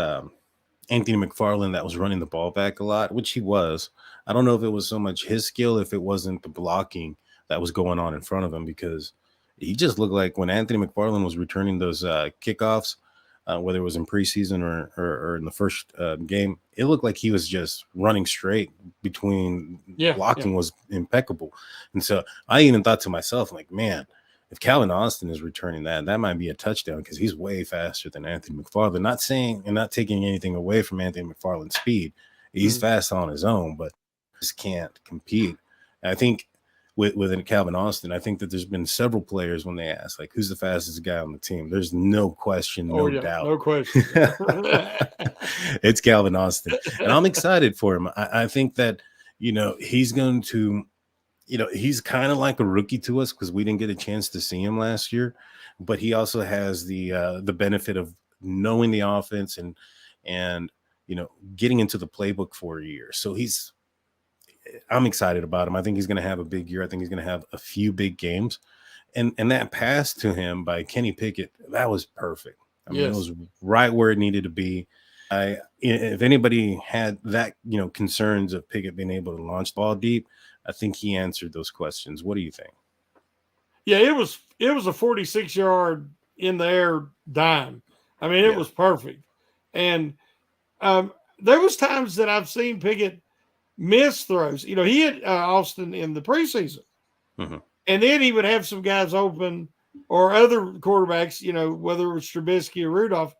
Anthony McFarland that was running the ball back a lot, which he was. I don't know if it was so much his skill, if it wasn't the blocking that was going on in front of him, because he just looked like when Anthony McFarland was returning those kickoffs, whether it was in preseason or in the first game, it looked like he was just running straight between. Yeah, yeah. Blocking was impeccable. And so I even thought to myself, like, man, if Calvin Austin is returning that might be a touchdown because he's way faster than Anthony McFarland. Not saying and not taking anything away from Anthony McFarland's speed. He's fast on his own, but just can't compete. And I think with Calvin Austin, I think that there's been several players when they ask, like, who's the fastest guy on the team? There's no question, Oh no yeah, doubt. no question. It's Calvin Austin. And I'm excited for him. I think that, he's going to, he's kind of like a rookie to us because we didn't get a chance to see him last year, but he also has the benefit of knowing the offense and getting into the playbook for a year. So I'm excited about him. I think he's going to have a big year. I think he's going to have a few big games. And that pass to him by Kenny Pickett, that was perfect. I mean, it was right where it needed to be. If anybody had that, concerns of Pickett being able to launch the ball deep, I think he answered those questions. What do you think? Yeah, it was a 46-yard in the air dime. I mean, it was perfect. And there was times that I've seen Pickett miss throws. He hit Austin in the preseason. Mm-hmm. And then he would have some guys open or other quarterbacks, whether it was Trubisky or Rudolph,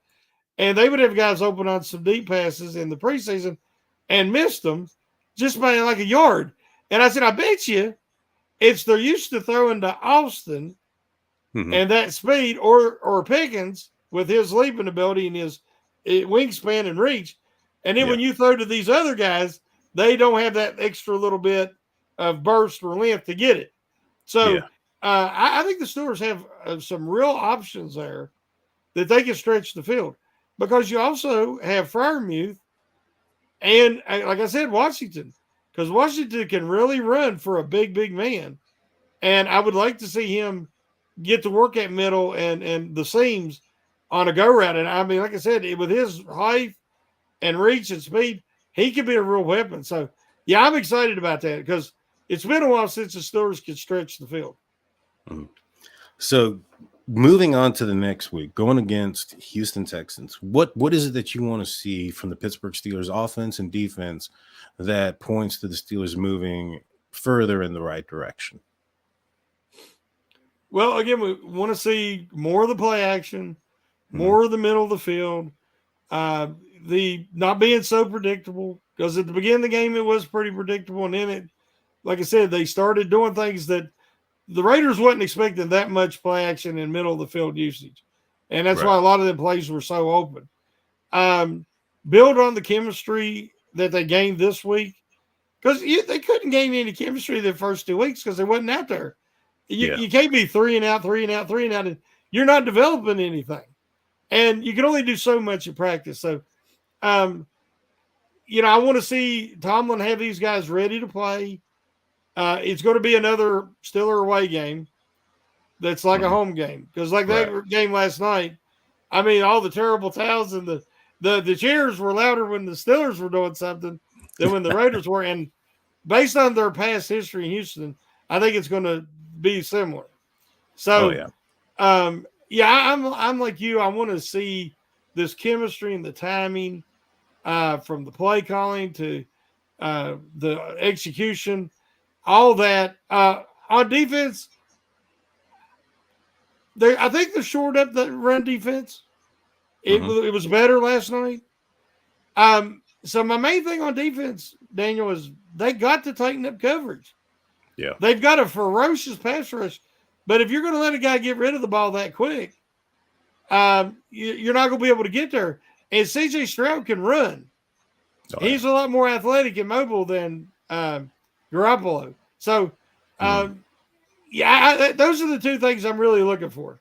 and they would have guys open on some deep passes in the preseason and missed them just by like a yard. And I said, I bet you they're used to throwing to Austin and that speed or Pickens with his leaping ability and his wingspan and reach. And then when you throw to these other guys, they don't have that extra little bit of burst or length to get it. So I think the Steelers have some real options there that they can stretch the field because you also have Freiermuth and, like I said, Washington, because Washington can really run for a big, big man. And I would like to see him get to work at middle and the seams on a go route. And I mean, like I said, with his height and reach and speed, he could be a real weapon. So, yeah, I'm excited about that because it's been a while since the Steelers could stretch the field. So, moving on to the next week, going against Houston Texans, what is it that you want to see from the Pittsburgh Steelers offense and defense that points to the Steelers moving further in the right direction? Well, again, we want to see more of the play action, more of the middle of the field, the not being so predictable, because at the beginning of the game, it was pretty predictable. And then like I said, they started doing things that the Raiders wasn't expecting that much play action in middle of the field usage. And that's why a lot of the plays were so open. Build on the chemistry that they gained this week, because they couldn't gain any chemistry the first 2 weeks because they wasn't out there. You can't be 3 and out, and you're not developing anything. And you can only do so much in practice. So, I want to see Tomlin have these guys ready to play. It's going to be another Steeler away game that's like a home game. Because like that game last night, I mean, all the terrible towels and the cheers were louder when the Steelers were doing something than when the Raiders were. And based on their past history in Houston, I think it's going to be similar. So, I'm like you. I want to see this chemistry and the timing from the play calling to the execution, all that. On defense, I think they shored up the run defense. It was better last night. So my main thing on defense, Daniel, is they got to tighten up coverage. Yeah. They've got a ferocious pass rush, but if you're going to let a guy get rid of the ball that quick, you're not going to be able to get there. And CJ Stroud can run. He's a lot more athletic and mobile than Garoppolo. So, those are the two things I'm really looking for.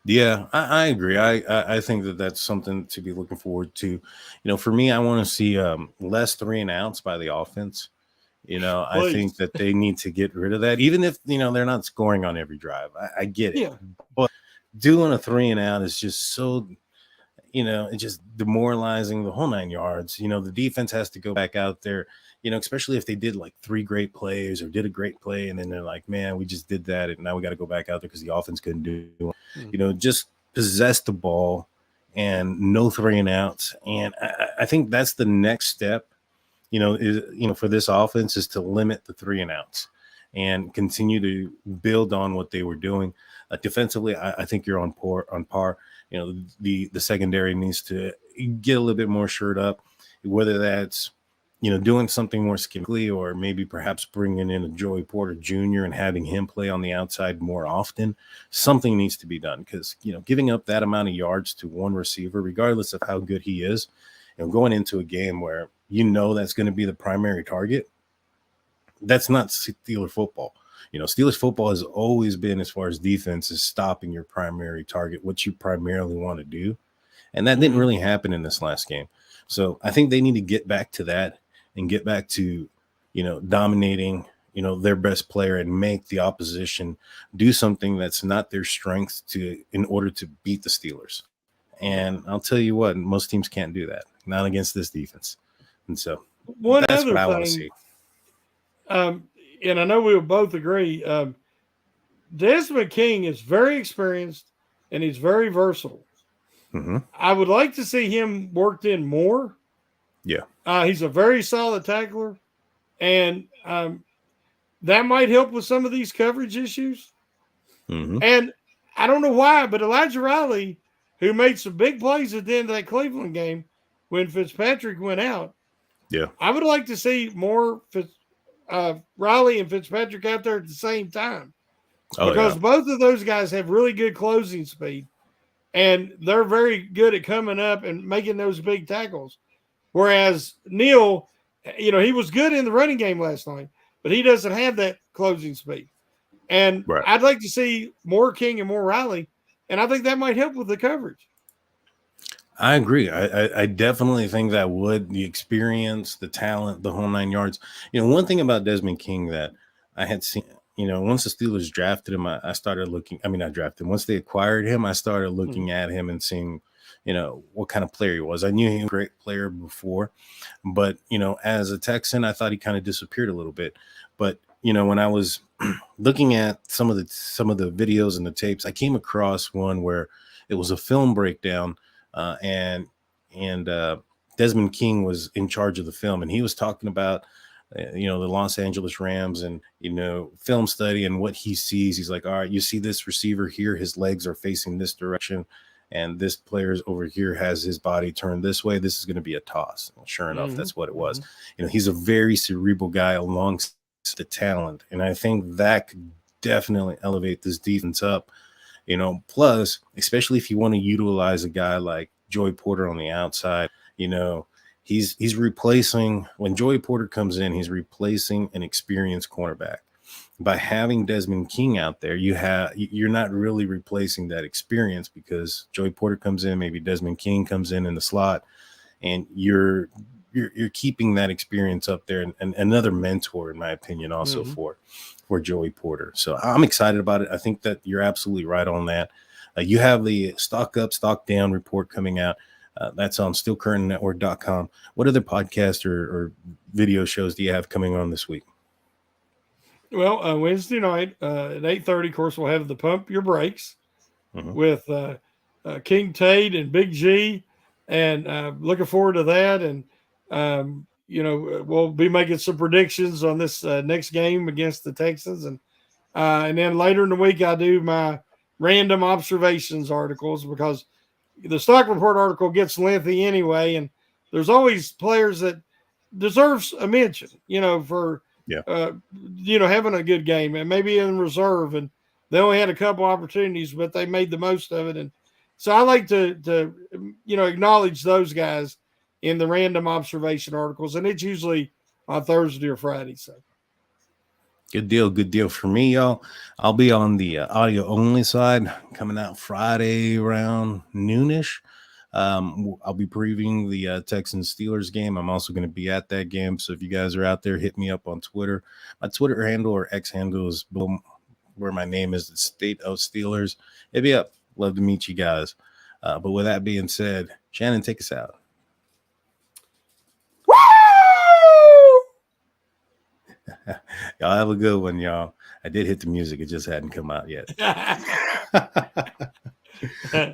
Yeah, I agree. I think that that's something to be looking forward to. For me, I want to see less 3 and outs by the offense. I think that they need to get rid of that, even if, they're not scoring on every drive. I get it. Yeah. But doing a 3 and out is just so, it's just demoralizing the whole 9 yards. The defense has to go back out there, especially if they did like 3 great plays or did a great play. And then they're like, man, we just did that. And now we got to go back out there because the offense couldn't do it. Just possess the ball and no 3-and-outs. And I think that's the next step, for this offense is to limit the 3-and-outs and continue to build on what they were doing. Defensively, I think you're on par. The secondary needs to get a little bit more shored up, whether that's doing something more schematically or maybe perhaps bringing in a Joey Porter Jr. and having him play on the outside more often. Something needs to be done because giving up that amount of yards to one receiver, regardless of how good he is, going into a game where that's going to be the primary target, that's not Steeler football. Steelers football has always been, as far as defense, is stopping your primary target, what you primarily want to do. And that didn't really happen in this last game. So I think they need to get back to that and get back to, dominating, their best player and make the opposition do something that's not their strength in order to beat the Steelers. And I'll tell you what, most teams can't do that, not against this defense. And so that's what I want to see. And I know we'll both agree, Desmond King is very experienced and he's very versatile. Mm-hmm. I would like to see him worked in more. Yeah. He's a very solid tackler, and that might help with some of these coverage issues. Mm-hmm. And I don't know why, but Elijah Riley, who made some big plays at the end of that Cleveland game when Fitzpatrick went out, yeah, I would like to see more Riley and Fitzpatrick out there at the same time, because both of those guys have really good closing speed, and they're very good at coming up and making those big tackles. Whereas Neal, he was good in the running game last night, but he doesn't have that closing speed. And I'd like to see more King and more Riley, and I think that might help with the coverage. I agree. I definitely think that would. The experience, the talent, the whole 9 yards. One thing about Desmond King that I had seen, once the Steelers drafted him, I started looking. I mean, not drafted him. Once they acquired him, I started looking at him and seeing, what kind of player he was. I knew he was a great player before, but, as a Texan, I thought he kind of disappeared a little bit. But, when I was looking at some of the videos and the tapes, I came across one where it was a film breakdown. And Desmond King was in charge of the film, and he was talking about, the Los Angeles Rams and, film study and what he sees. He's like, all right, you see this receiver here, his legs are facing this direction, and this player's over here has his body turned this way. This is going to be a toss. And sure enough, that's what it was. He's a very cerebral guy alongside the talent, and I think that could definitely elevate this defense up. Plus, especially if you want to utilize a guy like Joey Porter on the outside, he's replacing, when Joey Porter comes in, he's replacing an experienced cornerback. By having Desmond King out there, you're not really replacing that experience, because Joey Porter comes in, maybe Desmond King comes in the slot, and you're keeping that experience up there, and another mentor, in my opinion, also for Joey Porter. So I'm excited about it. I think that you're absolutely right on that. You have the Stock Up, Stock Down report coming out. That's on SteelCurtainNetwork.com. What other podcast or video shows do you have coming on this week? Well, Wednesday night at 8:30, of course, we'll have the Pump Your Brakes with King Tate and Big G, and looking forward to that. And we'll be making some predictions on this next game against the Texans, and then later in the week I do my random observations articles, because the stock report article gets lengthy anyway, and there's always players that deserves a mention, for having a good game, and maybe in reserve, and they only had a couple opportunities, but they made the most of it. And so I like to acknowledge those guys in the random observation articles, and it's usually on Thursday or Friday. So good deal for me, y'all. I'll be on the audio only side, coming out Friday around noonish. I'll be previewing the Texans Steelers game. I'm also going to be at that game, so if you guys are out there, hit me up on Twitter. My Twitter handle or X handle is where my name is, the State of Steelers. Hit me up. Love to meet you guys. But with that being said, Shannon, take us out. Woo! Y'all have a good one, y'all. I did hit the music. It just hadn't come out yet.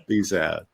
Peace out.